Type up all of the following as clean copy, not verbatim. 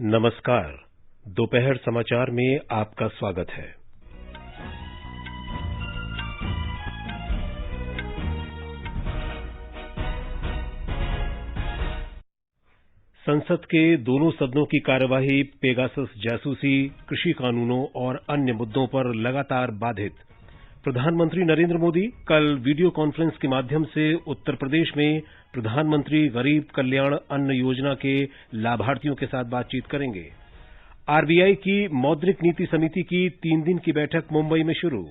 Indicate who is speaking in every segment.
Speaker 1: नमस्कार। दोपहर समाचार में आपका स्वागत है। संसद के दोनों सदनों की कार्यवाही पेगासस जासूसी, कृषि कानूनों और अन्य मुद्दों पर लगातार बाधित। प्रधानमंत्री नरेंद्र मोदी कल वीडियो कॉन्फ्रेंस के माध्यम से उत्तर प्रदेश में प्रधानमंत्री गरीब कल्याण अन्न योजना के लाभार्थियों के साथ बातचीत करेंगे। आरबीआई की मौद्रिक नीति समिति की 3 दिन की बैठक मुंबई में शुरू।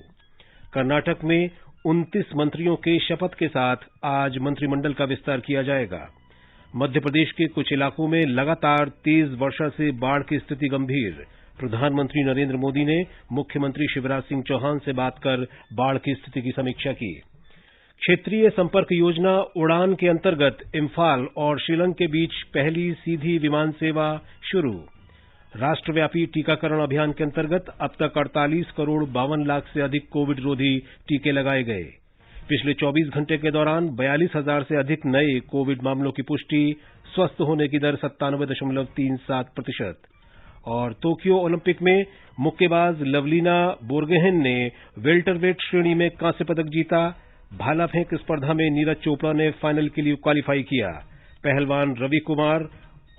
Speaker 1: कर्नाटक में 29 मंत्रियों के शपथ के साथ आज मंत्रिमंडल का विस्तार किया जाएगा। मध्य प्रदेश के कुछ इलाकों में लगातार तेज वर्षा से बाढ़ की स्थिति गंभीर। प्रधानमंत्री नरेंद्र मोदी ने मुख्यमंत्री शिवराज सिंह चौहान से बात कर बाढ़ की स्थिति की समीक्षा की। क्षेत्रीय संपर्क योजना उड़ान के अंतर्गत इम्फाल और शिलंग के बीच पहली सीधी विमान सेवा शुरू। राष्ट्रव्यापी टीकाकरण अभियान के अंतर्गत अब तक 48 करोड़ 52 लाख से अधिक कोविड रोधी टीके लगाए गए। पिछले 24 घंटे के दौरान 42,000 से अधिक नए कोविड मामलों की पुष्टि। स्वस्थ होने की दर 97.37%। और टोक्यो ओलंपिक में मुक्केबाज लवलीना बोर्गोहेन ने वेल्टरवेट श्रेणी में कांस्य पदक जीता। भाला फेंक स्पर्धा में नीरज चोपड़ा ने फाइनल के लिए क्वालिफाई किया। पहलवान रवि कुमार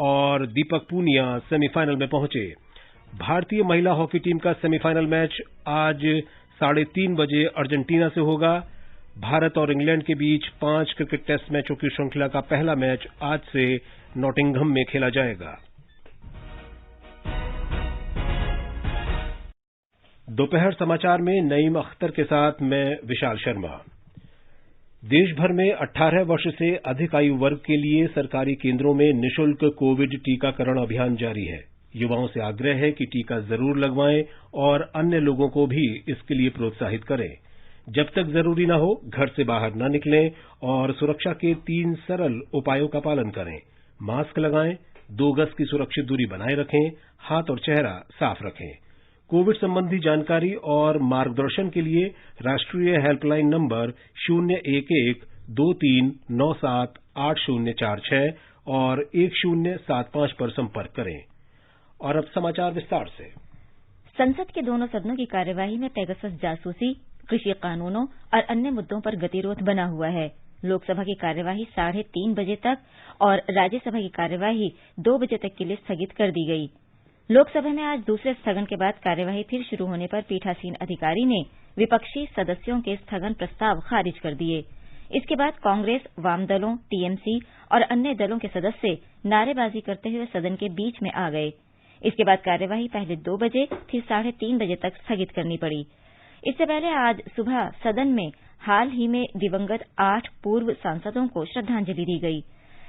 Speaker 1: और दीपक पूनिया सेमीफाइनल में पहुंचे। भारतीय महिला हॉकी टीम का सेमीफाइनल मैच आज 3:30 बजे अर्जेंटीना से होगा। भारत और इंग्लैंड के बीच 5 क्रिकेट टेस्ट मैचों की श्रृंखला का पहला मैच आज से नॉटिंघम में खेला जाएगा। दोपहर समाचार में नईम अख्तर के साथ मैं विशाल शर्मा। देश भर में 18 वर्ष से अधिक आयु वर्ग के लिए सरकारी केंद्रों में निःशुल्क कोविड टीकाकरण अभियान जारी है। युवाओं से आग्रह है कि टीका जरूर लगवाएं और अन्य लोगों को भी इसके लिए प्रोत्साहित करें। जब तक जरूरी न हो घर से बाहर न निकलें और सुरक्षा के 3 सरल उपायों का पालन करें। मास्क लगाएं, 2 गज की सुरक्षित दूरी बनाए रखें, हाथ और चेहरा साफ रखें। कोविड संबंधी जानकारी और मार्गदर्शन के लिए राष्ट्रीय हेल्पलाइन नंबर 011-2397-8046 और 1075 पर संपर्क करें। और अब समाचार विस्तार से।
Speaker 2: संसद के दोनों सदनों की कार्यवाही में पेगासस जासूसी, कृषि कानूनों और अन्य मुद्दों पर गतिरोध बना हुआ है। लोकसभा की कार्यवाही 3:30 बजे तक और राज्यसभा की कार्यवाही 2 बजे तक के लिए स्थगित कर दी गई। लोकसभा में आज दूसरे स्थगन के बाद कार्यवाही फिर शुरू होने पर पीठासीन अधिकारी ने विपक्षी सदस्यों के स्थगन प्रस्ताव खारिज कर दिए। इसके बाद कांग्रेस, वाम दलों, टीएमसी और अन्य दलों के सदस्य नारेबाजी करते हुए सदन के बीच में आ गए। इसके बाद कार्यवाही पहले 2 बजे फिर 3:30 बजे तक स्थगित करनी पड़ी। इससे पहले आज सुबह सदन में हाल ही में दिवंगत 8 पूर्व सांसदों को श्रद्धांजलि दी गई।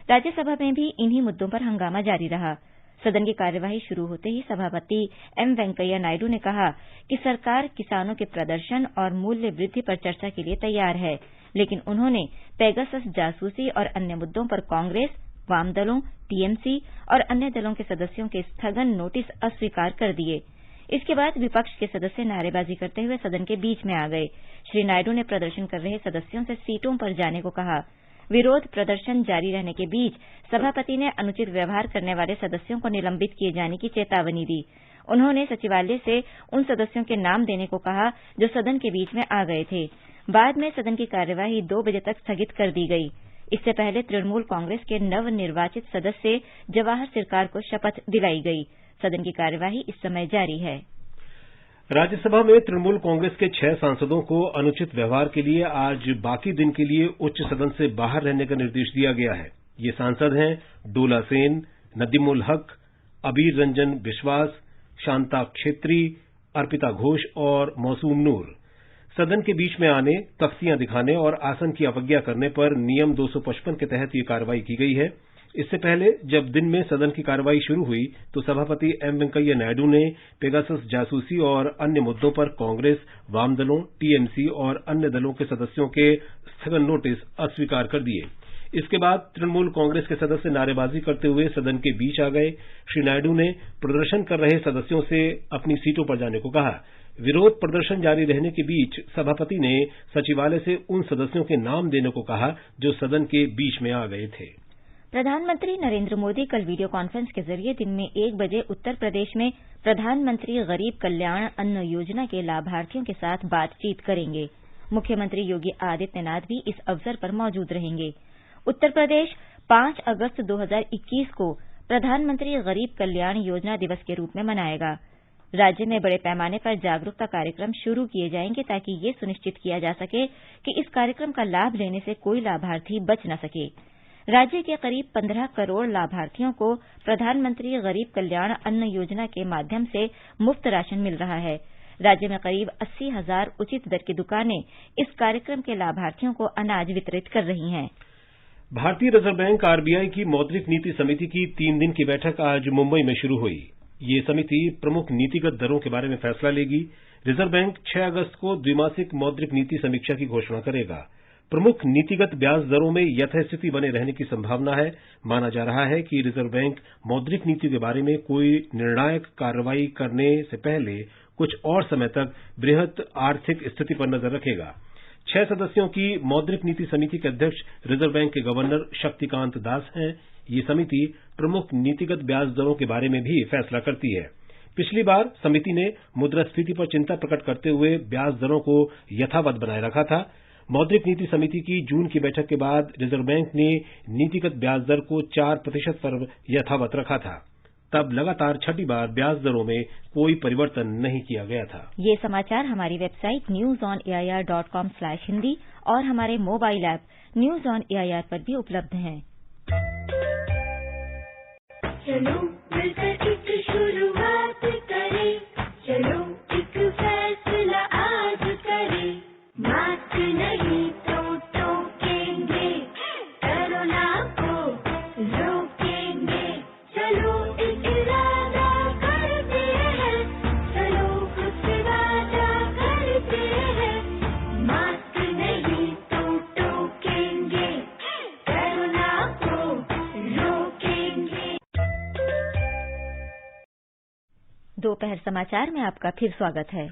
Speaker 2: राज्यसभा में भी इन्हीं मुद्दों पर हंगामा जारी रहा। सदन की कार्यवाही शुरू होते ही सभापति एम वेंकैया नायडू ने कहा कि सरकार किसानों के प्रदर्शन और मूल्य वृद्धि पर चर्चा के लिए तैयार है, लेकिन उन्होंने पेगासस जासूसी और अन्य मुद्दों पर कांग्रेस, वाम दलों, टीएमसी और अन्य दलों के सदस्यों के स्थगन नोटिस अस्वीकार कर दिए। इसके बाद विपक्ष के सदस्य नारेबाजी करते हुए सदन के बीच में आ गए। श्री नायडू ने प्रदर्शन कर रहे सदस्यों से सीटों पर जाने को कहा। विरोध प्रदर्शन जारी रहने के बीच सभापति ने अनुचित व्यवहार करने वाले सदस्यों को निलंबित किए जाने की चेतावनी दी। उन्होंने सचिवालय से उन सदस्यों के नाम देने को कहा जो सदन के बीच में आ गए थे। बाद में सदन की कार्यवाही 2 बजे तक स्थगित कर दी गई। इससे पहले तृणमूल कांग्रेस के नवनिर्वाचित सदस्य जवाहर सिरकार को शपथ दिलाई गई। सदन की कार्यवाही इस समय जारी है।
Speaker 1: राज्यसभा में तृणमूल कांग्रेस के 6 सांसदों को अनुचित व्यवहार के लिए आज बाकी दिन के लिए उच्च सदन से बाहर रहने का निर्देश दिया गया है। ये सांसद हैं डोला सेन, नदीमुल हक, अबीर रंजन बिश्वास, शांता क्षेत्री, अर्पिता घोष और मौसूम नूर। सदन के बीच में आने, तख्तियां दिखाने और आसन की अवज्ञा करने पर नियम 255 के तहत ये कार्रवाई की गई है। इससे पहले जब दिन में सदन की कार्रवाई शुरू हुई तो सभापति एम वेंकैया नायडू ने पेगासस जासूसी और अन्य मुद्दों पर कांग्रेस, वाम दलों, टीएमसी और अन्य दलों के सदस्यों के स्थगन नोटिस अस्वीकार कर दिए। इसके बाद तृणमूल कांग्रेस के सदस्य नारेबाजी करते हुए सदन के बीच आ गए। श्री नायडू ने प्रदर्शन कर रहे सदस्यों से अपनी सीटों पर जाने को कहा। विरोध प्रदर्शन जारी रहने के बीच सभापति ने सचिवालय से उन सदस्यों के नाम देने को कहा जो सदन के बीच में आ गए थे।
Speaker 2: प्रधानमंत्री नरेंद्र मोदी कल वीडियो कॉन्फ्रेंस के जरिए दिन में 1 बजे उत्तर प्रदेश में प्रधानमंत्री गरीब कल्याण अन्न योजना के लाभार्थियों के साथ बातचीत करेंगे। मुख्यमंत्री योगी आदित्यनाथ भी इस अवसर पर मौजूद रहेंगे। उत्तर प्रदेश 5 अगस्त 2021 को प्रधानमंत्री गरीब कल्याण योजना दिवस के रूप में मनाएगा। राज्य में बड़े पैमाने पर जागरूकता कार्यक्रम शुरू किए जाएंगे ताकि ये सुनिश्चित किया जा सके कि इस कार्यक्रम का लाभ लेने से कोई लाभार्थी बच न सके। राज्य के करीब 15 करोड़ लाभार्थियों को प्रधानमंत्री गरीब कल्याण अन्न योजना के माध्यम से मुफ्त राशन मिल रहा है। राज्य में करीब 80,000 उचित दर की दुकानें इस कार्यक्रम के लाभार्थियों को अनाज वितरित कर रही हैं।
Speaker 1: भारतीय रिजर्व बैंक आरबीआई की मौद्रिक नीति समिति की 3 दिन की बैठक आज मुंबई में शुरू हुई। ये समिति प्रमुख नीतिगत दरों के बारे में फैसला लेगी। रिजर्व बैंक 6 अगस्त को द्विमासिक मौद्रिक नीति समीक्षा की घोषणा करेगा। प्रमुख नीतिगत ब्याज दरों में यथास्थिति बने रहने की संभावना है। माना जा रहा है कि रिजर्व बैंक मौद्रिक नीति के बारे में कोई निर्णायक कार्रवाई करने से पहले कुछ और समय तक बृहत आर्थिक स्थिति पर नजर रखेगा। 6 सदस्यों की मौद्रिक नीति समिति के अध्यक्ष रिजर्व बैंक के गवर्नर शक्तिकांत दास हैं। ये समिति प्रमुख नीतिगत ब्याज दरों के बारे में भी फैसला करती है। पिछली बार समिति ने मुद्रास्फीति पर चिंता प्रकट करते हुए ब्याज दरों को यथावत बनाए रखा था। मौद्रिक नीति समिति की जून की बैठक के बाद रिजर्व बैंक ने नीतिगत ब्याज दर को 4% पर यथावत रखा था। तब लगातार 6ठी बार ब्याज दरों में कोई परिवर्तन नहीं किया गया था।
Speaker 2: ये समाचार हमारी वेबसाइट newsonair.com/hindi और हमारे mobile app news on AIR पर भी उपलब्ध हैं।
Speaker 3: चलो मिलकर एक शुरुआत करें, चलो एक फैसला आज करें, मास्क नहीं तो टोकेंगे, कोरोना को रोकेंगे, चलो एक इरादा करते हैं, चलो कुछ वादा करते हैं, मास्क नहीं तो टोकेंगे, कोरोना को रोकेंगे।
Speaker 2: दोपहर समाचार में आपका फिर स्वागत है।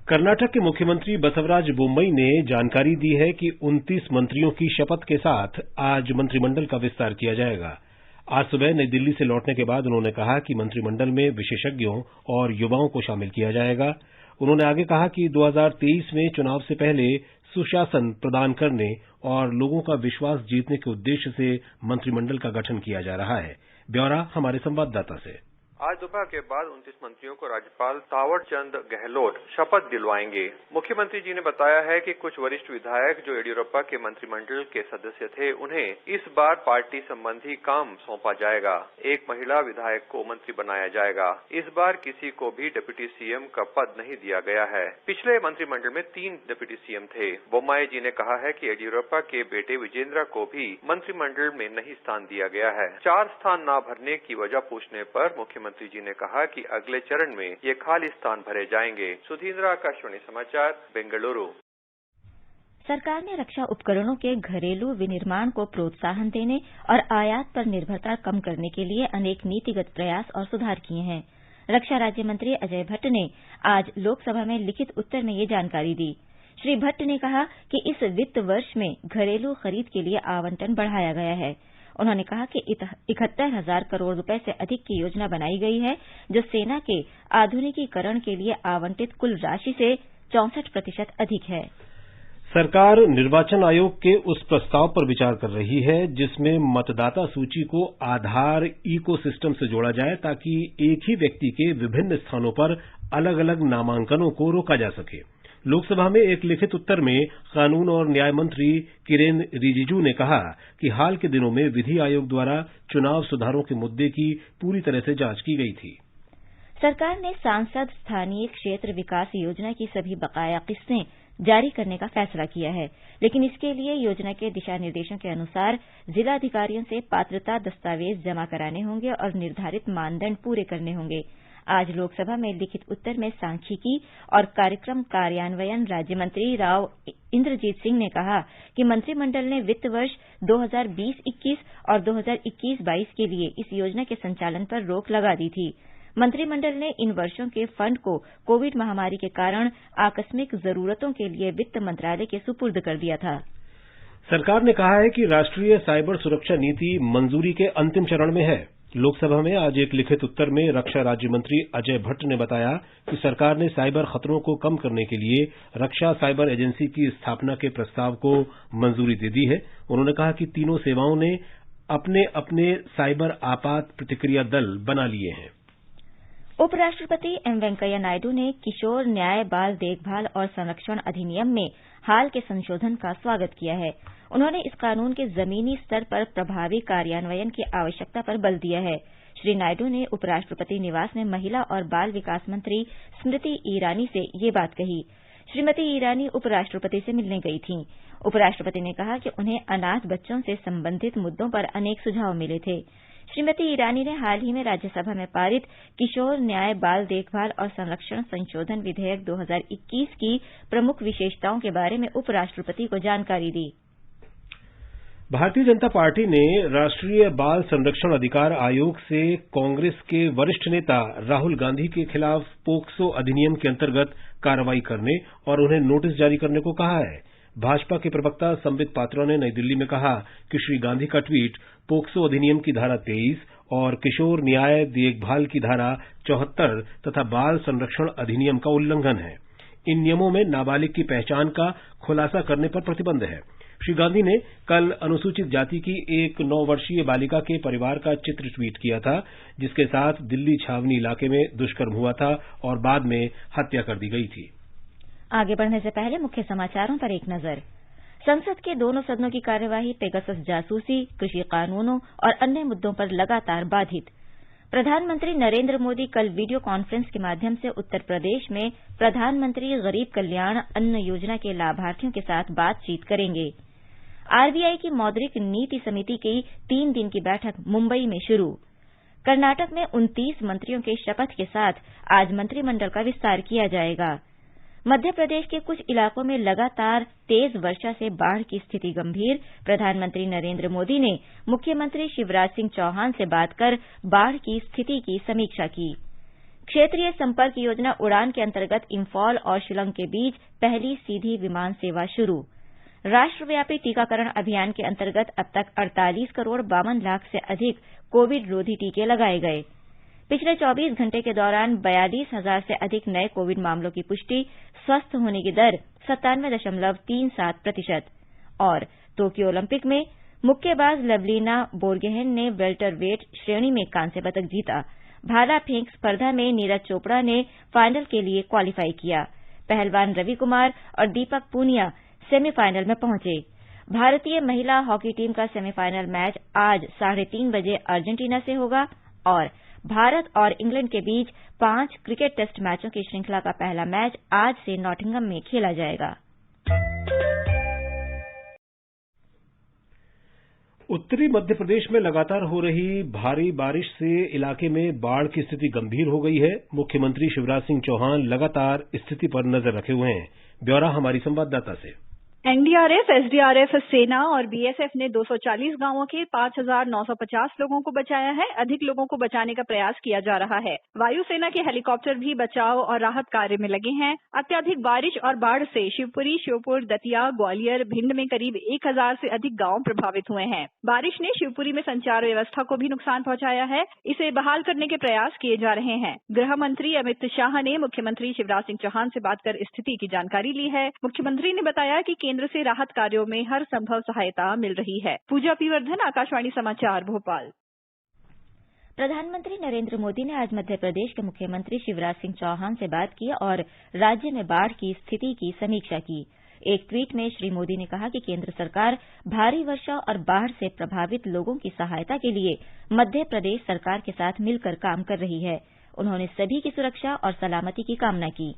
Speaker 1: कर्नाटक के मुख्यमंत्री बसवराज बोम्मई ने जानकारी दी है कि 29 मंत्रियों की शपथ के साथ आज मंत्रिमंडल का विस्तार किया जाएगा। आज सुबह नई दिल्ली से लौटने के बाद उन्होंने कहा कि मंत्रिमंडल में विशेषज्ञों और युवाओं को शामिल किया जाएगा। उन्होंने आगे कहा कि 2023 में चुनाव से पहले सुशासन प्रदान करने और लोगों का विश्वास जीतने के उद्देश्य से मंत्रिमंडल का गठन किया जा रहा है। ब्यौरा हमारे संवाददाता से।
Speaker 4: आज दोपहर के बाद 29 मंत्रियों को राज्यपाल तावर चंद गहलोत शपथ दिलवाएंगे। मुख्यमंत्री जी ने बताया है कि कुछ वरिष्ठ विधायक जो येडियुरप्पा के मंत्रिमंडल के सदस्य थे, उन्हें इस बार पार्टी संबंधी काम सौंपा जाएगा। एक महिला विधायक को मंत्री बनाया जाएगा। इस बार किसी को भी डिप्टी सीएम का पद नहीं दिया गया है। पिछले मंत्रिमंडल में 3 डिप्टी सीएम थे। बोम्मई जी ने कहा है कि येडियुरप्पा के बेटे विजेंद्र को भी मंत्रिमंडल में नहीं स्थान दिया गया है। 4 स्थान न भरने की वजह पूछने पर मुख्यमंत्री जी ने कहा कि अगले चरण में ये खाली स्थान भरे जाएंगे। सुधींद्र, आकाशवाणी समाचार, बेंगलुरु।
Speaker 2: सरकार ने रक्षा उपकरणों के घरेलू विनिर्माण को प्रोत्साहन देने और आयात पर निर्भरता कम करने के लिए अनेक नीतिगत प्रयास और सुधार किए हैं। रक्षा राज्य मंत्री अजय भट्ट ने आज लोकसभा में लिखित उत्तर में ये जानकारी दी। श्री भट्ट ने कहा कि इस वित्त वर्ष में घरेलू खरीद के लिए आवंटन बढ़ाया गया है। उन्होंने कहा कि 71,000 करोड़ रुपए से अधिक की योजना बनाई गई है, जो सेना के आधुनिकीकरण के लिए आवंटित कुल राशि से 64% अधिक है।
Speaker 1: सरकार निर्वाचन आयोग के उस प्रस्ताव पर विचार कर रही है जिसमें मतदाता सूची को आधार इकोसिस्टम से जोड़ा जाए ताकि एक ही व्यक्ति के विभिन्न स्थानों पर अलग अलग नामांकनों को रोका जा सके। लोकसभा में एक लिखित उत्तर में कानून और न्याय मंत्री किरेन रिजिजू ने कहा कि हाल के दिनों में विधि आयोग द्वारा चुनाव सुधारों के मुद्दे की पूरी तरह से जांच की गई थी।
Speaker 2: सरकार ने सांसद स्थानीय क्षेत्र विकास योजना की सभी बकाया किस्तें जारी करने का फैसला किया है, लेकिन इसके लिए योजना के दिशा निर्देशों के अनुसार जिलाधिकारियों से पात्रता दस्तावेज जमा कराने होंगे और निर्धारित मानदंड पूरे करने होंगे। आज लोकसभा में लिखित उत्तर में सांख्यिकी और कार्यक्रम कार्यान्वयन राज्य मंत्री राव इंद्रजीत सिंह ने कहा कि मंत्रिमंडल ने वित्त वर्ष 2020-21 और 2021-22 के लिए इस योजना के संचालन पर रोक लगा दी थी। मंत्रिमंडल ने इन वर्षों के फंड को कोविड महामारी के कारण आकस्मिक जरूरतों के लिए वित्त मंत्रालय के सुपुर्द कर दिया था।
Speaker 1: सरकार ने कहा है कि राष्ट्रीय साइबर सुरक्षा नीति मंजूरी के अंतिम चरण में है। लोकसभा में आज एक लिखित उत्तर में रक्षा राज्य मंत्री अजय भट्ट ने बताया कि सरकार ने साइबर खतरों को कम करने के लिए रक्षा साइबर एजेंसी की स्थापना के प्रस्ताव को मंजूरी दे दी है। उन्होंने कहा कि तीनों सेवाओं ने अपने अपने साइबर आपात प्रतिक्रिया दल बना लिए हैं।
Speaker 2: उपराष्ट्रपति एम वेंकैया नायडू ने किशोर न्याय बाल देखभाल और संरक्षण अधिनियम में हाल के संशोधन का स्वागत किया है। उन्होंने इस कानून के जमीनी स्तर पर प्रभावी कार्यान्वयन की आवश्यकता पर बल दिया है। श्री नायडू ने उपराष्ट्रपति निवास में महिला और बाल विकास मंत्री स्मृति ईरानी से ये बात कही। श्रीमती ईरानी उपराष्ट्रपति से मिलने गई थीं। उपराष्ट्रपति ने कहा कि उन्हें अनाथ बच्चों से संबंधित मुद्दों पर अनेक सुझाव मिले थे। श्रीमती ईरानी ने हाल ही में राज्यसभा में पारित किशोर न्याय बाल देखभाल और संरक्षण संशोधन विधेयक 2021 की प्रमुख विशेषताओं के बारे में उपराष्ट्रपति को जानकारी दी।
Speaker 1: भारतीय जनता पार्टी ने राष्ट्रीय बाल संरक्षण अधिकार आयोग से कांग्रेस के वरिष्ठ नेता राहुल गांधी के खिलाफ पोक्सो अधिनियम के अंतर्गत कार्रवाई करने और उन्हें नोटिस जारी करने को कहा है। भाजपा के प्रवक्ता संबित पात्रा ने नई दिल्ली में कहा कि श्री गांधी का ट्वीट पोक्सो अधिनियम की धारा 23 और किशोर न्याय देखभाल की धारा 74 तथा बाल संरक्षण अधिनियम का उल्लंघन है। इन नियमों में नाबालिग की पहचान का खुलासा करने पर प्रतिबंध है। श्री गांधी ने कल अनुसूचित जाति की एक 9 वर्षीय बालिका के परिवार का चित्र ट्वीट किया था, जिसके साथ दिल्ली छावनी इलाके में दुष्कर्म हुआ था और बाद में हत्या कर दी गई थी।
Speaker 2: आगे बढ़ने से पहले मुख्य समाचारों पर एक नजर। संसद के दोनों सदनों की कार्यवाही पेगासस जासूसी, कृषि कानूनों और अन्य मुद्दों पर लगातार बाधित। प्रधानमंत्री नरेंद्र मोदी कल वीडियो कॉन्फ्रेंस के माध्यम से उत्तर प्रदेश में प्रधानमंत्री गरीब कल्याण अन्न योजना के लाभार्थियों के साथ बातचीत करेंगे। आरबीआई की मौद्रिक नीति समिति की 3 दिन की बैठक मुंबई में शुरू। कर्नाटक में 29 मंत्रियों के शपथ के साथ आज मंत्रिमंडल का विस्तार किया जाएगा। मध्य प्रदेश के कुछ इलाकों में लगातार तेज वर्षा से बाढ़ की स्थिति गंभीर। प्रधानमंत्री नरेंद्र मोदी ने मुख्यमंत्री शिवराज सिंह चौहान से बात कर बाढ़ की स्थिति की समीक्षा की। क्षेत्रीय संपर्क योजना उड़ान के अंतर्गत इंफॉल और शिलांग के बीच पहली सीधी विमान सेवा शुरू। राष्ट्रव्यापी टीकाकरण अभियान के अंतर्गत अब तक 48 करोड़ 52 लाख से अधिक कोविड रोधी टीके लगाए गए। पिछले 24 घंटे के दौरान 42,000 से अधिक नए कोविड मामलों की पुष्टि। स्वस्थ होने की दर 97.37%। और टोक्यो ओलंपिक में मुक्केबाज लवलीना बोरगोहेन ने वेल्टरवेट श्रेणी में कांस्य पदक जीता। भाला फेंक स्पर्धा में नीरज चोपड़ा ने फाइनल के लिए क्वालीफाई किया। पहलवान रवि कुमार और दीपक पूनिया सेमीफाइनल में पहुंचे। भारतीय महिला हॉकी टीम का सेमीफाइनल मैच आज 3:30 बजे अर्जेंटीना से होगा और भारत और इंग्लैंड के बीच 5 क्रिकेट टेस्ट मैचों की श्रृंखला का पहला मैच आज से नॉटिंघम में खेला जाएगा।
Speaker 1: उत्तरी मध्य प्रदेश में लगातार हो रही भारी बारिश से इलाके में बाढ़ की स्थिति गंभीर हो गई है। मुख्यमंत्री शिवराज सिंह चौहान लगातार स्थिति पर नजर रखे हुए हैं। ब्यौरा हमारी संवाददाता से।
Speaker 5: एनडीआरएफ, एसडीआरएफ, सेना और बीएसएफ ने 240 गांवों के 5,950 लोगों को बचाया है। अधिक लोगों को बचाने का प्रयास किया जा रहा है। वायुसेना के हेलीकॉप्टर भी बचाव और राहत कार्य में लगे हैं। अत्यधिक बारिश और बाढ़ से शिवपुरी, श्योपुर, दतिया, ग्वालियर, भिंड में करीब 1,000 से अधिक गांव प्रभावित हुए हैं। बारिश ने शिवपुरी में संचार व्यवस्था को भी नुकसान पहुंचाया है। इसे बहाल करने के प्रयास किए जा रहे हैं। गृह मंत्री अमित शाह ने मुख्यमंत्री शिवराज सिंह चौहान से बात कर स्थिति की जानकारी ली है। मुख्यमंत्री ने बताया कि केंद्र से राहत कार्यों में हर संभव सहायता मिल रही है। पूजा पीवर्धन, आकाशवाणी समाचार, भोपाल।
Speaker 2: प्रधानमंत्री नरेंद्र मोदी ने आज मध्य प्रदेश के मुख्यमंत्री शिवराज सिंह चौहान से बात की और राज्य में बाढ़ की स्थिति की समीक्षा की। एक ट्वीट में श्री मोदी ने कहा कि केंद्र सरकार भारी वर्षा और बाढ़ से प्रभावित लोगों की सहायता के लिए मध्य प्रदेश सरकार के साथ मिलकर काम कर रही है। उन्होंने सभी की सुरक्षा और सलामती की कामना की।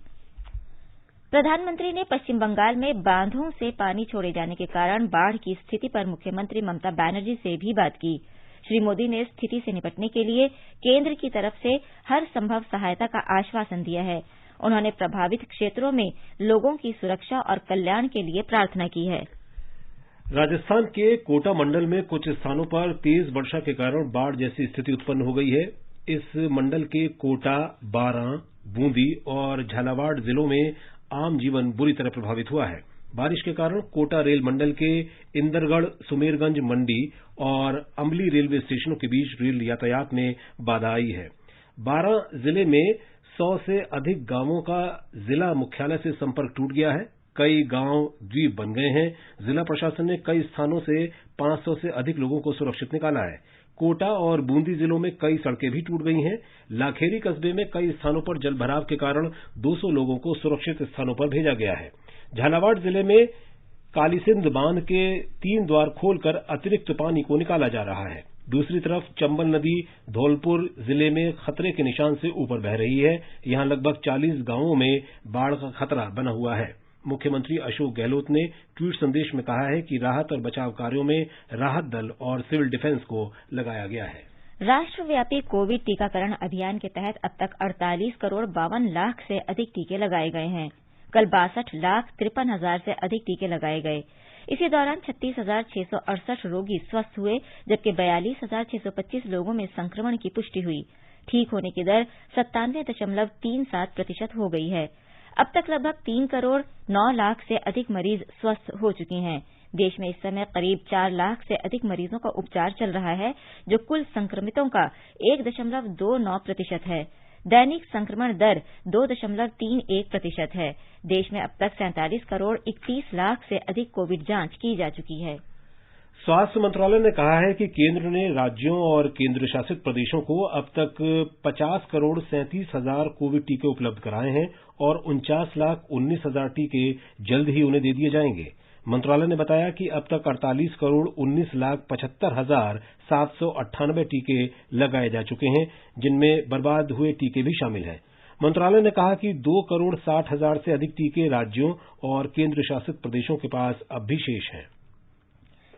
Speaker 2: प्रधानमंत्री ने पश्चिम बंगाल में बांधों से पानी छोड़े जाने के कारण बाढ़ की स्थिति पर मुख्यमंत्री ममता बनर्जी से भी बात की। श्री मोदी ने स्थिति से निपटने के लिए केंद्र की तरफ से हर संभव सहायता का आश्वासन दिया है। उन्होंने प्रभावित क्षेत्रों में लोगों की सुरक्षा और कल्याण के लिए प्रार्थना की है।
Speaker 1: राजस्थान के कोटा मंडल में कुछ स्थानों पर तेज वर्षा के कारण बाढ़ जैसी स्थिति उत्पन्न हो गई है। इस मंडल के कोटा, बारां, बूंदी और झालावाड़ जिलों में आम जीवन बुरी तरह प्रभावित हुआ है। बारिश के कारण कोटा रेल मंडल के इंदरगढ़, सुमेरगंज, मंडी और अम्बली रेलवे स्टेशनों के बीच रेल यातायात में बाधा आई है। 12 जिले में 100 से अधिक गांवों का जिला मुख्यालय से संपर्क टूट गया है। कई गांव द्वीप बन गए हैं। जिला प्रशासन ने कई स्थानों से 500 से अधिक लोगों को सुरक्षित निकाला है। कोटा और बूंदी जिलों में कई सड़कें भी टूट गई हैं। लाखेरी कस्बे में कई स्थानों पर जलभराव के कारण 200 लोगों को सुरक्षित स्थानों पर भेजा गया है। झालावाड़ जिले में कालीसिंध बांध के 3 द्वार खोलकर अतिरिक्त पानी को निकाला जा रहा है। दूसरी तरफ चंबल नदी धौलपुर जिले में खतरे के निशान से ऊपर बह रही है। यहां लगभग 40 गांवों में बाढ़ का खतरा बना हुआ है। मुख्यमंत्री अशोक गहलोत ने ट्वीट संदेश में कहा है कि राहत और बचाव कार्यों में राहत दल और सिविल डिफेंस को लगाया गया है।
Speaker 2: राष्ट्रव्यापी कोविड टीकाकरण अभियान के तहत अब तक 48 करोड़ 52 लाख से अधिक टीके लगाए गए हैं। कल 62 लाख 53 हजार से अधिक टीके लगाए गए। इसी दौरान 36,668 रोगी स्वस्थ हुए, जबकि 42,625 लोगों में संक्रमण की पुष्टि हुई। ठीक होने की दर 97.37% हो गई है। अब तक लगभग 3 करोड़ 9 लाख से अधिक मरीज स्वस्थ हो चुके हैं। देश में इस समय करीब 4 लाख से अधिक मरीजों का उपचार चल रहा है, जो कुल संक्रमितों का 1.29% है। दैनिक संक्रमण दर 2.31% है। देश में अब तक 47 करोड़ 31 लाख से अधिक कोविड जांच की जा चुकी है।
Speaker 1: स्वास्थ्य मंत्रालय ने कहा है कि केंद्र ने राज्यों और केंद्र शासित प्रदेशों को अब तक 50 करोड़ 37 हजार कोविड टीके उपलब्ध कराए हैं और 49 लाख 19 हजार टीके जल्द ही उन्हें दे दिए जाएंगे। मंत्रालय ने बताया कि अब तक 48 करोड़ 19 लाख 75 हजार 798 टीके लगाए जा चुके हैं, जिनमें बर्बाद हुए टीके भी शामिल हैं। मंत्रालय ने कहा कि 2 करोड़ 60 हजार से अधिक टीके राज्यों और केंद्र शासित प्रदेशों के पास अब भी शेष हैं।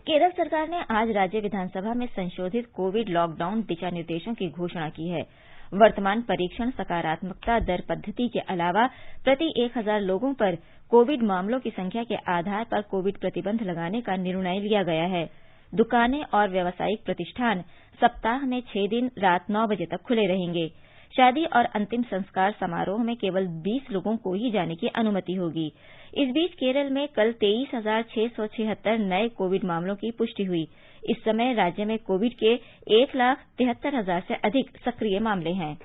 Speaker 2: केरल सरकार ने आज राज्य विधानसभा में संशोधित कोविड लॉकडाउन दिशा निर्देशों की घोषणा की है। वर्तमान परीक्षण सकारात्मकता दर पद्धति के अलावा प्रति 1,000 लोगों पर कोविड मामलों की संख्या के आधार पर कोविड प्रतिबंध लगाने का निर्णय लिया गया है। दुकानें और व्यावसायिक प्रतिष्ठान सप्ताह में 6 दिन रात 9 बजे तक खुले रहेंगे। शादी और अंतिम संस्कार समारोह में केवल 20 लोगों को ही जाने की अनुमति होगी। इस बीच केरल में कल 23,676 नए कोविड मामलों की पुष्टि हुई। इस समय राज्य में कोविड के 1,73,000 से अधिक सक्रिय मामले हैं।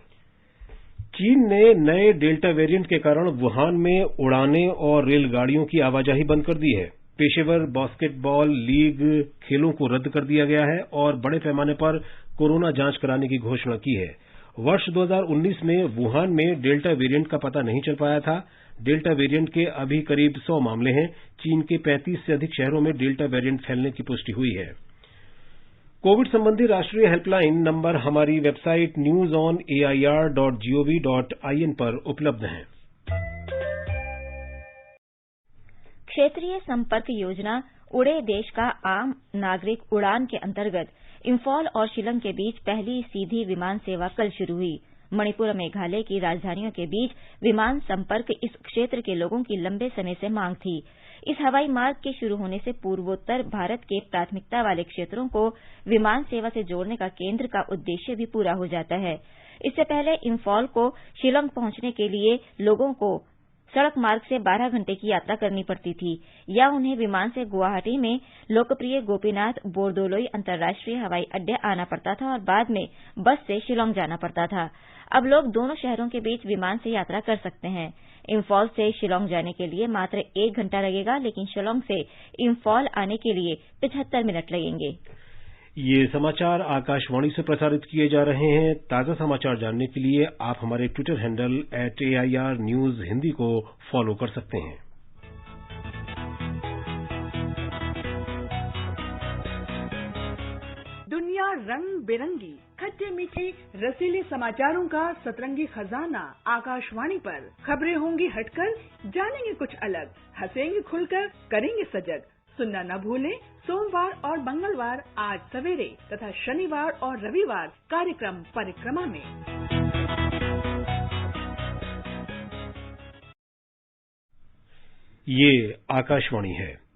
Speaker 1: चीन ने नए डेल्टा वेरिएंट के कारण वुहान में उड़ानें और रेलगाड़ियों की आवाजाही बंद कर दी है। पेशेवर बास्केटबॉल लीग खेलों को रद्द कर दिया गया है और बड़े पैमाने पर कोरोना जांच कराने की घोषणा की है। वर्ष 2019 में वुहान में डेल्टा वेरिएंट का पता नहीं चल पाया था। डेल्टा वेरिएंट के अभी करीब 100 मामले हैं। चीन के 35 से अधिक शहरों में डेल्टा वेरिएंट फैलने की पुष्टि हुई है। कोविड संबंधी राष्ट्रीय हेल्पलाइन नंबर हमारी वेबसाइट newsonair.gov.in पर उपलब्ध हैं।
Speaker 2: क्षेत्रीय संपर्क योजना उड़े देश का आम नागरिक उड़ान के अंतर्गत इंफॉल और शिलंग के बीच पहली सीधी विमान सेवा कल शुरू हुई। मणिपुर और मेघालय की राजधानियों के बीच विमान संपर्क इस क्षेत्र के लोगों की लंबे समय से मांग थी। इस हवाई मार्ग के शुरू होने से पूर्वोत्तर भारत के प्राथमिकता वाले क्षेत्रों को विमान सेवा से जोड़ने का केंद्र का उद्देश्य भी पूरा हो जाता है। इससे पहले इंफॉल को शिलंग पहुंचने के लिए लोगों को सड़क मार्ग से 12 घंटे की यात्रा करनी पड़ती थी या उन्हें विमान से गुवाहाटी में लोकप्रिय गोपीनाथ बोरदोलोई अंतर्राष्ट्रीय हवाई अड्डे आना पड़ता था और बाद में बस से शिलोंग जाना पड़ता था। अब लोग दोनों शहरों के बीच विमान से यात्रा कर सकते हैं। इंफॉल से शिलोंग जाने के लिए मात्र 1 घंटा लगेगा, लेकिन शिलोंग से इंफॉल आने के लिए 75 मिनट लगेंगे।
Speaker 1: ये समाचार आकाशवाणी से प्रसारित किए जा रहे हैं। ताजा समाचार जानने के लिए आप हमारे Twitter handle @AIR News Hindi को फॉलो कर सकते हैं।
Speaker 6: दुनिया रंग बिरंगी, खट्टे मीठे रसीले समाचारों का सतरंगी खजाना आकाशवाणी पर। खबरें होंगी हटकर, जानेंगे कुछ अलग, हंसेंगे खुलकर, करेंगे सजग। सुनना न भूलें सोमवार और मंगलवार 8 सवेरे तथा शनिवार और रविवार कार्यक्रम परिक्रमा में।
Speaker 1: ये आकाशवाणी है।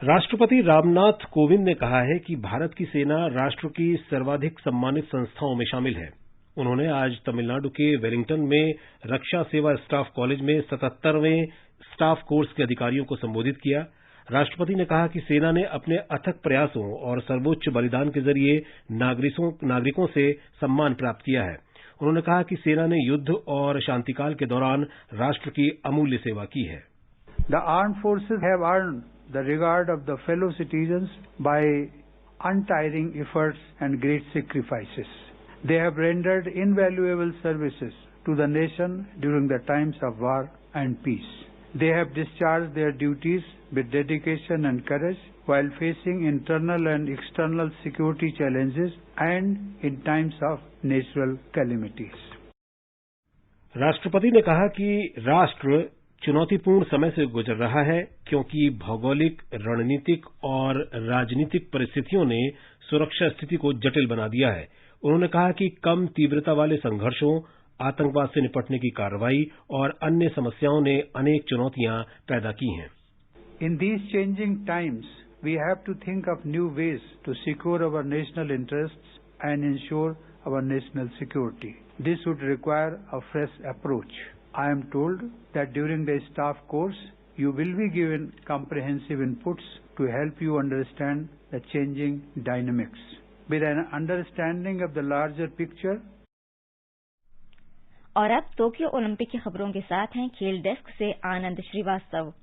Speaker 1: राष्ट्रपति रामनाथ कोविंद ने कहा है कि भारत की सेना राष्ट्र की सर्वाधिक सम्मानित संस्थाओं में शामिल है। उन्होंने आज तमिलनाडु के वेलिंगटन में रक्षा सेवा स्टाफ कॉलेज में 77वें स्टाफ कोर्स के अधिकारियों को संबोधित किया। राष्ट्रपति ने कहा कि सेना ने अपने अथक प्रयासों और सर्वोच्च बलिदान के जरिए नागरिकों से सम्मान प्राप्त किया है। उन्होंने कहा कि सेना ने युद्ध और शांतिकाल के दौरान राष्ट्र की अमूल्य सेवा की है।
Speaker 7: The armed forces have earned the regard of the fellow citizens by untiring efforts and great sacrifices. They have rendered invaluable services to the nation during the times of war and peace. They have discharged their duties with dedication and courage while facing internal and external security challenges and in times of natural calamities.
Speaker 1: राष्ट्रपति ने कहा कि राष्ट्र चुनौतीपूर्ण समय से गुजर रहा है क्योंकि भौगोलिक, रणनीतिक और राजनीतिक परिस्थितियों ने सुरक्षा स्थिति को जटिल बना दिया है। उन्होंने कहा कि कम तीव्रता वाले संघर्षों, आतंकवाद से निपटने की कार्रवाई और अन्य समस्याओं ने अनेक चुनौतियां पैदा की हैं।
Speaker 7: In these changing times, we have to think of new ways to secure our national interests and ensure our national security. This would require a fresh approach. I am told that during the staff course, you will be given comprehensive inputs to help you understand the changing dynamics. With an understanding of the larger picture,
Speaker 2: और अब Tokyo Olympic की खबरों के साथ हैं खेल desk से आनंद Srivastava.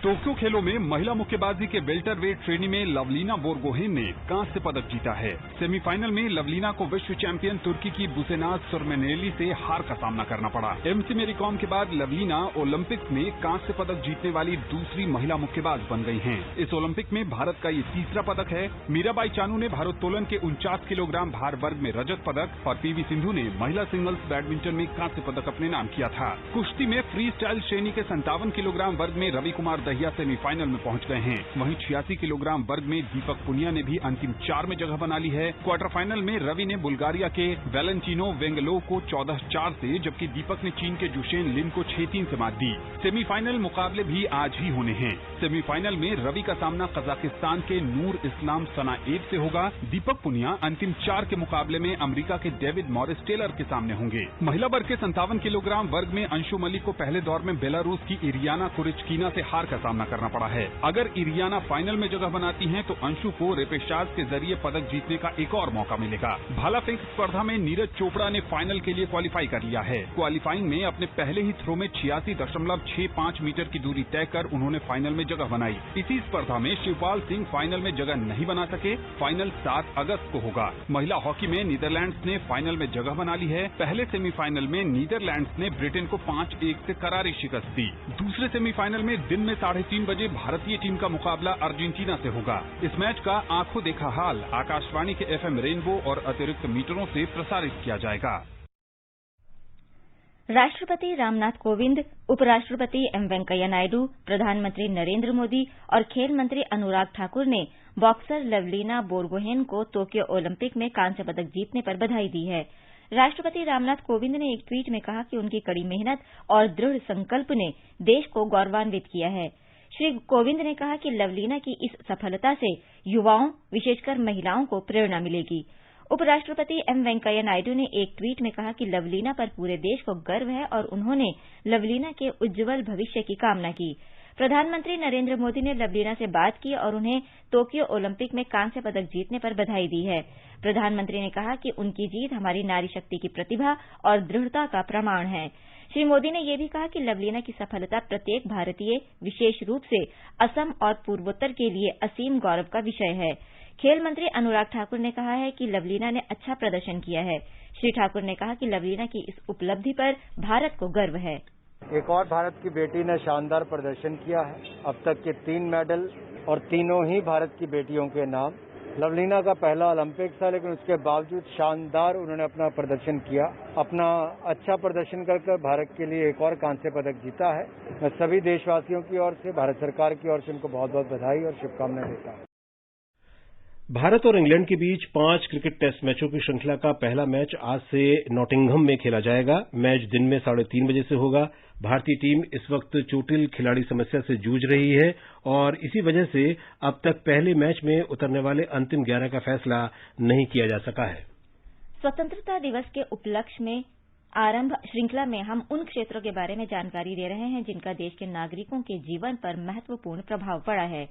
Speaker 8: Tokyo खेलों में महिला मुक्केबाजी के वेल्टरवेट श्रेणी में लवलीना बोरगोहेन ने कांस्य पदक जीता है। सेमीफाइनल में लवलीना को विश्व चैंपियन तुर्की की बुसेनाज सुरमेनेली से हार का सामना करना पड़ा। एमसी मेरी कॉम के बाद लवलीना ओलंपिक में कांस्य पदक जीतने वाली दूसरी महिला मुक्केबाज बन गई हैं। इस ओलंपिक में भारत का ये तीसरा पदक है। मीराबाई चानू ने भारोत्तोलन के 49 किलोग्राम भार वर्ग में रजत पदक और पीवी सिंधु ने महिला सिंगल्स बैडमिंटन में कांस्य पदक अपने नाम किया था। कुश्ती में फ्री स्टाइल श्रेणी के 57 किलोग्राम वर्ग में रवि कुमार दहिया सेमीफाइनल में पहुंच गए हैं। वहीं 86 किलोग्राम वर्ग में दीपक पुनिया ने भी अंतिम 4 में जगह बना ली है। क्वार्टर फाइनल में रवि ने बुल्गारिया के वैलेंटिनो वेंगलोव को 14-4 से, जबकि दीपक ने चीन के जुशेन लिन को 6-3 से मात दी। सेमीफाइनल मुकाबले भी आज ही होने हैं। सेमीफाइनल में रवि का सामना कजाकिस्तान के नूर इस्लाम सनाएब से होगा। दीपक पुनिया अंतिम 4 के मुकाबले में अमेरिका के डेविड मॉरिस टेलर के सामने होंगे। महिला वर्ग के 57 किलोग्राम वर्ग में अंशु मलिक को पहले दौर में बेलारूस की इरियाना कुरिचकीना से हार का सामना करना पड़ा है। अगर इरियाना फाइनल में जगह बनाती हैं तो अंशु को रेपेशाज के जरिए पदक जीतने का एक और मौका मिलेगा। भाला फेंक स्पर्धा में नीरज चोपड़ा ने फाइनल के लिए क्वालिफाई कर लिया है। क्वालिफाइंग में अपने पहले ही थ्रो में 86.65 मीटर की दूरी तय कर उन्होंने फाइनल में जगह बनाई। इसी स्पर्धा में शिवपाल सिंह फाइनल में जगह नहीं बना सके। फाइनल 7 अगस्त को होगा। महिला हॉकी में नीदरलैंड्स ने फाइनल में जगह बना ली है। पहले सेमीफाइनल में नीदरलैंड्स ने ब्रिटेन को 5-1 से करारी शिकस्त दी। दूसरे सेमीफाइनल में दिन में 3:30 बजे भारतीय टीम का मुकाबला अर्जेंटीना से होगा। इस मैच का आंखों देखा हाल आकाशवाणी के FM रेनबो और अतिरिक्त मीटरों से प्रसारित किया जाएगा।
Speaker 2: राष्ट्रपति रामनाथ कोविंद, उपराष्ट्रपति एम वेंकैया नायडू, प्रधानमंत्री नरेंद्र मोदी और खेल मंत्री अनुराग ठाकुर ने बॉक्सर लवलीना बोरगोहेन को टोक्यो ओलंपिक में कांस्य पदक जीतने पर बधाई दी है। राष्ट्रपति रामनाथ कोविंद ने एक ट्वीट में कहा कि उनकी कड़ी मेहनत और दृढ़ संकल्प ने देश को गौरवान्वित किया है। श्री कोविंद ने कहा कि लवलीना की इस सफलता से युवाओं, विशेषकर महिलाओं को प्रेरणा मिलेगी। उपराष्ट्रपति एम वेंकैया नायडू ने एक ट्वीट में कहा कि लवलीना पर पूरे देश को गर्व है और उन्होंने लवलीना के उज्जवल भविष्य की कामना की। प्रधानमंत्री नरेंद्र मोदी ने लवलीना से बात की और उन्हें टोक्यो ओलंपिक में कांस्य पदक जीतने पर बधाई दी है। प्रधानमंत्री ने कहा कि उनकी जीत हमारी नारी शक्ति की प्रतिभा और दृढ़ता का प्रमाण है। श्री मोदी ने यह भी कहा कि लवलीना की सफलता प्रत्येक भारतीय, विशेष रूप से असम और पूर्वोत्तर के लिए असीम गौरव का विषय है। खेल मंत्री अनुराग ठाकुर ने कहा है कि लवलीना ने अच्छा प्रदर्शन किया है। श्री ठाकुर ने कहा कि लवलीना की इस उपलब्धि पर भारत को गर्व है।
Speaker 9: एक और भारत की बेटी ने शानदार प्रदर्शन किया है। अब तक के 3 मेडल और तीनों ही भारत की बेटियों के नाम। लवलीना का पहला ओलंपिक था, लेकिन उसके बावजूद शानदार उन्होंने अपना प्रदर्शन किया। अपना अच्छा प्रदर्शन कर भारत के लिए एक और कांस्य पदक जीता है। मैं सभी देशवासियों की ओर से, भारत सरकार की ओर से उनको बहुत बहुत बधाई और शुभकामनाएं देता हूं।
Speaker 1: भारत और इंग्लैंड के बीच 5 क्रिकेट टेस्ट मैचों की श्रृंखला का पहला मैच आज से नॉटिंघम में खेला जाएगा। मैच दिन में 3:30 बजे से होगा। भारतीय टीम इस वक्त चोटिल खिलाड़ी समस्या से जूझ रही है और इसी वजह से अब तक पहले मैच में उतरने वाले अंतिम 11 का फैसला नहीं किया जा सका है।
Speaker 2: स्वतंत्रता दिवस के उपलक्ष्य में आरंभ श्रृंखला में हम उन क्षेत्रों के बारे में जानकारी दे रहे हैं जिनका देश के नागरिकों के जीवन पर महत्वपूर्ण प्रभाव पड़ा है।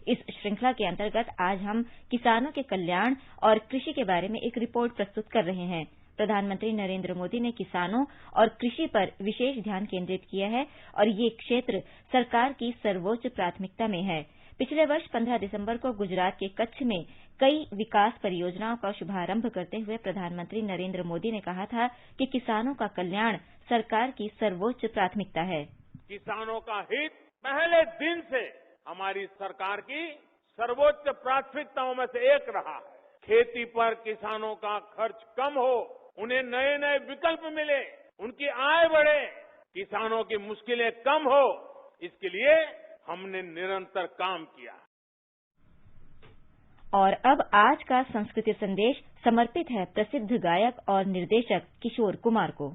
Speaker 2: इस श्रृंखला के अंतर्गत आज हम किसानों के कल्याण और कृषि के बारे में एक रिपोर्ट प्रस्तुत कर रहे हैं। प्रधानमंत्री नरेंद्र मोदी ने किसानों और कृषि पर विशेष ध्यान केंद्रित किया है और ये क्षेत्र सरकार की सर्वोच्च प्राथमिकता में है। पिछले वर्ष 15 दिसंबर को गुजरात के कच्छ में कई विकास परियोजनाओं का शुभारंभ करते हुए प्रधानमंत्री नरेंद्र मोदी ने कहा था कि किसानों का कल्याण सरकार की सर्वोच्च प्राथमिकता है।
Speaker 10: किसानों का हित पहले दिन से हमारी सरकार की सर्वोच्च प्राथमिकताओं में से एक रहा है। खेती पर किसानों का खर्च कम हो, उन्हें नए नए विकल्प मिले, उनकी आय बढ़े, किसानों की मुश्किलें कम हो, इसके लिए हमने निरंतर काम किया।
Speaker 2: और अब आज का संस्कृति संदेश समर्पित है प्रसिद्ध गायक और निर्देशक किशोर कुमार को।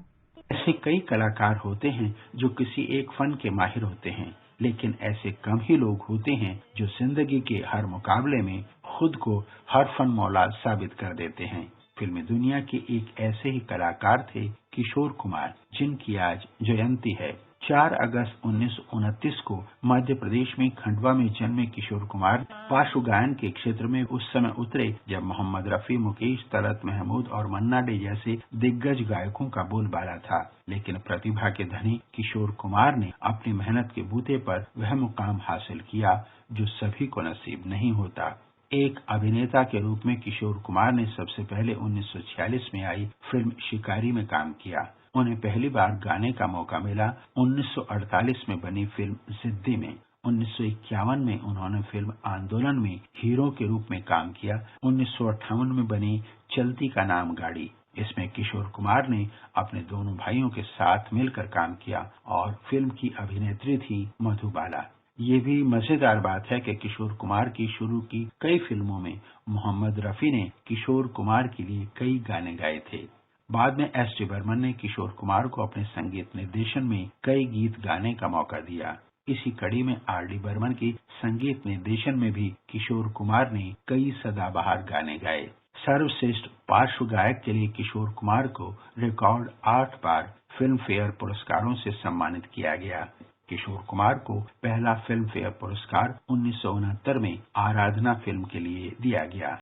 Speaker 11: ऐसे कई कलाकार होते हैं जो किसी एक फन के माहिर होते हैं, लेकिन ऐसे कम ही लोग होते हैं जो जिंदगी के हर मुकाबले में खुद को हर फन मौला साबित कर देते हैं। फिल्मी दुनिया के एक ऐसे ही कलाकार थे किशोर कुमार, जिनकी आज जयंती है। 4 अगस्त 1929 को मध्य प्रदेश में खंडवा में जन्मे किशोर कुमार पार्श्व गायन के क्षेत्र में उस समय उतरे जब मोहम्मद रफी, मुकेश, तलत महमूद और मन्ना डे जैसे दिग्गज गायकों का बोलबाला था। लेकिन प्रतिभा के धनी किशोर कुमार ने अपनी मेहनत के बूते पर वह मुकाम हासिल किया जो सभी को नसीब नहीं होता। एक अभिनेता के रूप में किशोर कुमार ने सबसे पहले 1946 में आई फिल्म शिकारी में काम किया। उन्हें पहली बार गाने का मौका मिला 1948 में बनी फिल्म जिद्दी में। 1951 में उन्होंने फिल्म आंदोलन में हीरो के रूप में काम किया। 1958 में बनी चलती का नाम गाड़ी, इसमें किशोर कुमार ने अपने दोनों भाइयों के साथ मिलकर काम किया और फिल्म की अभिनेत्री थी मधुबाला। ये भी मजेदार बात है कि किशोर कुमार की शुरू की कई फिल्मों में मोहम्मद रफी ने किशोर कुमार के लिए कई गाने गाए थे। बाद में एस.डी. बर्मन ने किशोर कुमार को अपने संगीत निर्देशन में कई गीत गाने का मौका दिया। इसी कड़ी में आर.डी. बर्मन की संगीत निर्देशन में भी किशोर कुमार ने कई सदाबहार गाने गाए। सर्वश्रेष्ठ पार्श्व गायक के लिए किशोर कुमार को रिकॉर्ड 8 बार फिल्म फेयर पुरस्कारों से सम्मानित किया गया। किशोर कुमार को पहला फिल्म फेयर पुरस्कार 1969 में आराधना फिल्म के लिए दिया गया।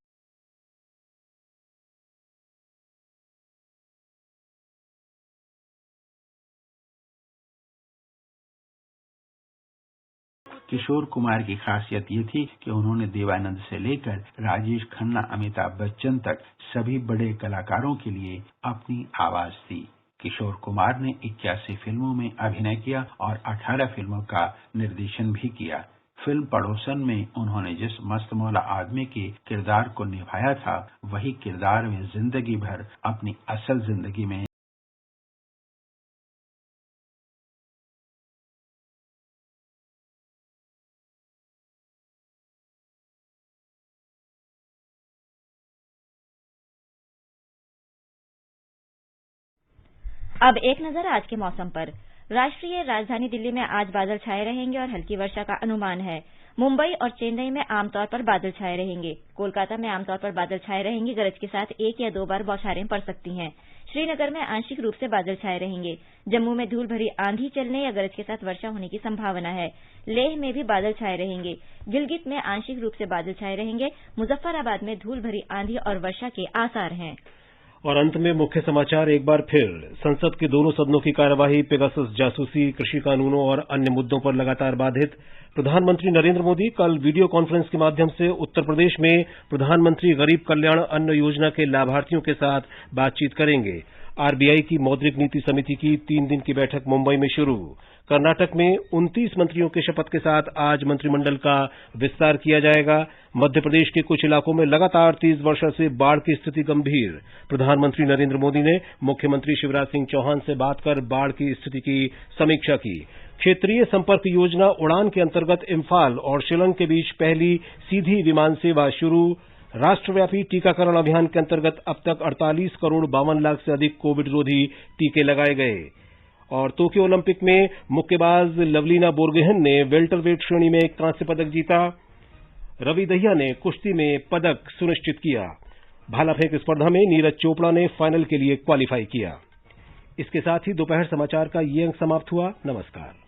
Speaker 11: किशोर कुमार की खासियत ये थी कि उन्होंने देवानंद से लेकर राजेश खन्ना, अमिताभ बच्चन तक सभी बड़े कलाकारों के लिए अपनी आवाज दी। किशोर कुमार ने 81 फिल्मों में अभिनय किया और 18 फिल्मों का निर्देशन भी किया। फिल्म पड़ोसन में उन्होंने जिस मस्त मौला आदमी के किरदार को निभाया था, वही किरदार वे जिंदगी भर अपनी असल जिंदगी में
Speaker 2: अब एक नजर आज के मौसम पर। राष्ट्रीय राजधानी दिल्ली में आज बादल छाए रहेंगे और हल्की वर्षा का अनुमान है। मुंबई और चेन्नई में आमतौर पर बादल छाए रहेंगे। कोलकाता में आमतौर पर बादल छाए रहेंगे, गरज के साथ 1 या 2 बार बौछारें पड़ सकती हैं। श्रीनगर में आंशिक रूप से बादल छाए रहेंगे। जम्मू में धूल भरी आंधी चलने या गरज के साथ वर्षा होने की संभावना है। लेह में भी बादल छाए रहेंगे। गिलगित में आंशिक रूप से बादल छाए रहेंगे। मुजफ्फराबाद में धूल भरी आंधी और वर्षा के आसार हैं।
Speaker 1: और अंत में मुख्य समाचार एक बार फिर। संसद के दोनों सदनों की कार्यवाही पेगासस जासूसी, कृषि कानूनों और अन्य मुद्दों पर लगातार बाधित। प्रधानमंत्री नरेंद्र मोदी कल वीडियो कॉन्फ्रेंस के माध्यम से उत्तर प्रदेश में प्रधानमंत्री गरीब कल्याण अन्न योजना के लाभार्थियों के साथ बातचीत करेंगे। आरबीआई की मौद्रिक नीति समिति की 3 दिन की बैठक मुंबई में शुरू। कर्नाटक में 29 मंत्रियों के शपथ के साथ आज मंत्रिमंडल का विस्तार किया जाएगा। मध्य प्रदेश के कुछ इलाकों में लगातार तेज वर्षा से बाढ़ की स्थिति गंभीर। प्रधानमंत्री नरेंद्र मोदी ने मुख्यमंत्री शिवराज सिंह चौहान से बात कर बाढ़ की स्थिति की समीक्षा की। क्षेत्रीय संपर्क योजना उड़ान के अंतर्गत इम्फाल और शिलांग के बीच पहली सीधी विमान सेवा शुरू। राष्ट्रव्यापी टीकाकरण अभियान के अंतर्गत अब तक 48 करोड़ 52 लाख से अधिक कोविड रोधी टीके लगाए गए। और टोक्यो ओलंपिक में मुक्केबाज लवलीना बोरगोहेन ने वेल्टरवेट श्रेणी में कांस्य पदक जीता। रवि दहिया ने कुश्ती में पदक सुनिश्चित किया। भाला फेंक स्पर्धा में नीरज चोपड़ा ने फाइनल के लिए क्वालीफाई किया। इसके साथ ही दोपहर समाचार का ये अंक समाप्त हुआ। नमस्कार।